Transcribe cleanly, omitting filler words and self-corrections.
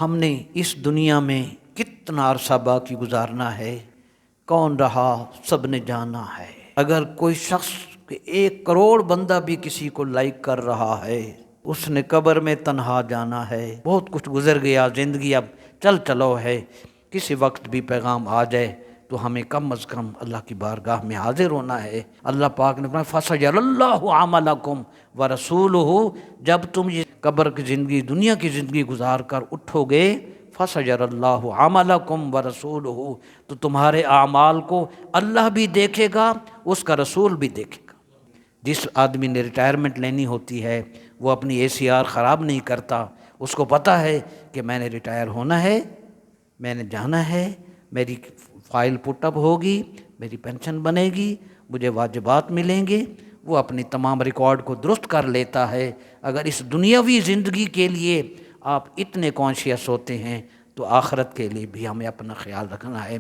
ہم نے اس دنیا میں کتنا عرصہ باقی گزارنا ہے، کون رہا سب نے جانا ہے۔ اگر کوئی شخص 1 کروڑ بندہ بھی کسی کو لائک کر رہا ہے، اس نے قبر میں تنہا جانا ہے۔ بہت کچھ گزر گیا، زندگی اب چلو ہے، کسی وقت بھی پیغام آ جائے تو ہمیں کم از کم اللہ کی بارگاہ میں حاضر ہونا ہے۔ اللہ پاک نے فرمایا فَسَيَرَ اللَّهُ عَمَلَكُمْ وَرَسُولُهُ، جب تم یہ قبر کی زندگی، دنیا کی زندگی گزار کر اٹھو گے، فَسَيَرَ اللَّهُ عَمَلَكُمْ وَرَسُولُهُ، تو تمہارے اعمال کو اللہ بھی دیکھے گا، اس کا رسول بھی دیکھے گا۔ جس آدمی نے ریٹائرمنٹ لینی ہوتی ہے وہ اپنی ACR خراب نہیں کرتا، اس کو پتہ ہے کہ میں نے ریٹائر ہونا ہے، میں نے جانا ہے، میری فائل پٹ اپ ہوگی، میری پینشن بنے گی، مجھے واجبات ملیں گے، وہ اپنی تمام ریکارڈ کو درست کر لیتا ہے۔ اگر اس دنیاوی زندگی کے لیے آپ اتنے کانشیس ہوتے ہیں تو آخرت کے لیے بھی ہمیں اپنا خیال رکھنا ہے۔